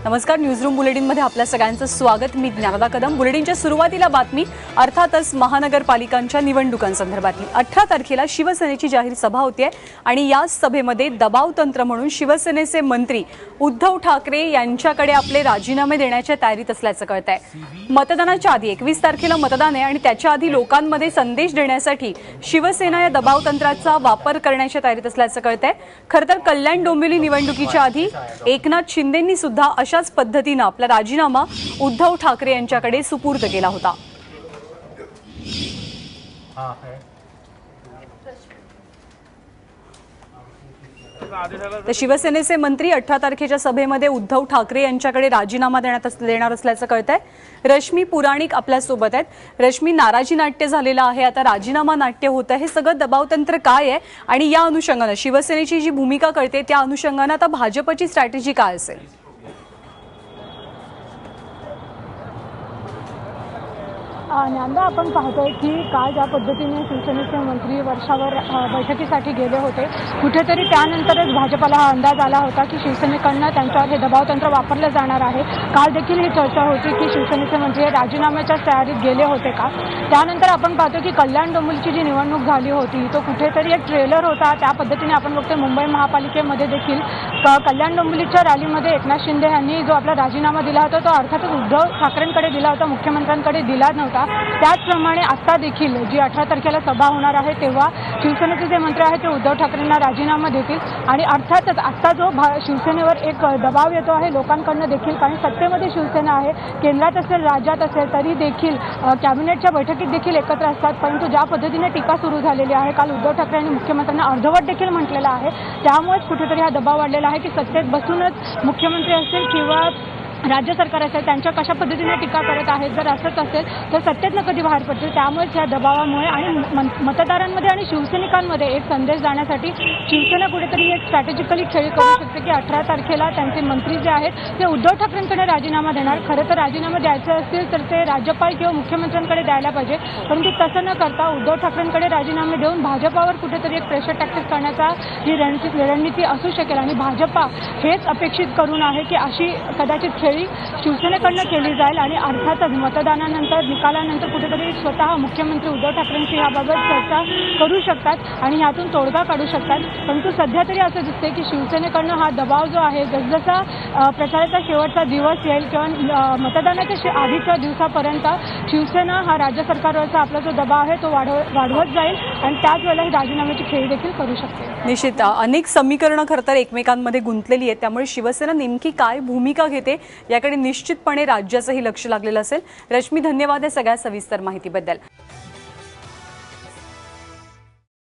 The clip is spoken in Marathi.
नमस्कार, न्यूजरूम बुलेटिनमध्ये आपल्या सगळ्यांचं स्वागत। मी ज्ञानदा कदम। बुलेटिनच्या सुरुवातीला बातमी अर्थातच महानगरपालिकांच्या निवडणुकांसंदर्भातली। 18 तारखेला शिवसेनेची जाहीर सभा होतीये आणि या सभेमध्ये दबाव तंत्र म्हणून शिवसेनेचे मंत्री उद्धव ठाकरे यांच्याकडे आपले राजीनामे देण्याच्या तयारीत असल्याचं कळतंय। मतदानाच्या आधी 21 तारखेला मतदान आहे आणि त्याच्या आधी लोकांमध्ये संदेश देण्यासाठी शिवसेना या दबाव तंत्राचा वापर करण्याच्या तयारीत असल्याचं कळतंय। खरतर कल्याण डोंबिवली निवडणुकीच्या आधी एकनाथ शिंदेंनी सुद्धा अशाच पद्धतीने आपला राजीनामा उद्धव ठाकरे यांच्याकडे सुपूर्द केला होता। तर शिवसेनेचे मंत्री 18 तारखेच्या सभेमध्ये उद्धव ठाकरे यांच्याकडे राजीनामा देणार असल्याचं कळतंय। रश्मी पुराणिक आपल्या सोबत आहेत। रश्मी, नाराजी नाट्य झालेलं आहे, आता राजीनामा नाट्य होतं, हे सगळं दबावतंत्र काय आहे आणि या अनुषंगाने शिवसेनेची जी भूमिका कळते त्या अनुषंगाने आता भाजपची स्ट्रॅटेजी काय असेल? ज्ञानदा, आपण पाहतोय की काल ज्या पद्धतीने शिवसेनेचे मंत्री वर्षावर बैठकीसाठी गेले होते, कुठेतरी त्यानंतरच भाजपला हा अंदाज आला होता की शिवसेनेकडनं त्यांच्यावर हे दबावतंत्र वापरलं जाणार आहे। काल देखील ही चर्चा होती की शिवसेनेचे मंत्री राजीनाम्याच्या तयारीत गेले होते का। त्यानंतर आपण पाहतो की कल्याण डोंबिवलीची जी निवडणूक झाली होती तो कुठेतरी एक ट्रेलर होता। त्या पद्धतीने आपण बघतोय मुंबई महापालिकेमध्ये देखील कल्याण डोंबिवलीच्या रॅलीमध्ये एकनाथ शिंदे यांनी जो आपला राजीनामा दिला होता तो अर्थातच उद्धव ठाकरेंकडे दिला होता, मुख्यमंत्र्यांकडे दिला नव्हता। त्याचप्रमाणे आता देखील जी 18 तारखेला सभा होणार आहे तेव्हा शिवसेनेचे जे मंत्री आहेत ते उद्धव ठाकरेंना राजीनामा देतील आणि अर्थातच आता जो शिवसेनेवर एक दबाव येतो आहे लोकांकडून देखील, कारण सत्तेमध्ये शिवसेना आहे, केंद्रात असेल राज्यात असेल तरी देखील कॅबिनेटच्या बैठकीत देखील एकत्र असतात, परंतु ज्या पद्धतीने टीका सुरू झालेली आहे, काल उद्धव ठाकरे यांनी मुख्यमंत्र्यांना अर्धवट देखील म्हटलेलं आहे, त्यामुळेच कुठेतरी हा दबाव वाढलेला आहे की सत्तेत बसूनच मुख्यमंत्री असेल किंवा राज्य सरकार असेल त्यांच्या कशा पद्धतीने टीका करत आहेत, जर असंच असेल तर सत्तेतनं कधी बाहेर पडतील। त्यामुळेच या दबावामुळे आणि मतदारांमध्ये आणि शिवसैनिकांमध्ये एक संदेश जाण्यासाठी शिवसेना कुठेतरी एक स्ट्रॅटेजिकली खेळ करू शकते की 18 तारखेला त्यांचे मंत्री जे आहेत ते उद्धव ठाकरेंकडे राजीनामा देणार। खरं तर राजीनामा द्यायचे असतील तर ते राज्यपाल किंवा मुख्यमंत्र्यांकडे द्यायला पाहिजे, परंतु तसं न करता उद्धव ठाकरेंकडे राजीनामे देऊन भाजपावर कुठेतरी एक प्रेशर टॅक्टिक्स करण्याचा ही रणनीती असू शकेल आणि भाजपा हेच अपेक्षित करून आहे की अशी कदाचित खेळी शिवसेनेकडनं केली जाईल आणि अर्थातच मतदानानंतर निकालानंतर कुठेतरी स्वतः मुख्यमंत्री उद्धव ठाकरेंशी याबाबत चर्चा करू शकतात आणि यातून तोडगा काढू शकतात। परंतु सध्या तरी असं दिसते की शिवसेनेकडनं हा दबाव जो आहे जसजसा प्रचाराचा शेवटचा दिवस येईल किंवा मतदानाच्या आधीच्या दिवसापर्यंत शिवसेना हा राज्य सरकारवरचा आपला जो दबाव आहे तो वाढवत जाईल आणि त्याच वेळेला ही राजीनाम्याची खेळी देखील करू शकते। निश्चित अनेक समीकरणं खरं तर एकमेकांमध्ये गुंतलेली आहेत, त्यामुळे शिवसेना नेमकी काय भूमिका घेते याकडे निश्चितपणे राज्याचंही लक्ष लागलेलं असेल। रश्मी, धन्यवाद या सगळ्या सविस्तर माहितीबद्दल।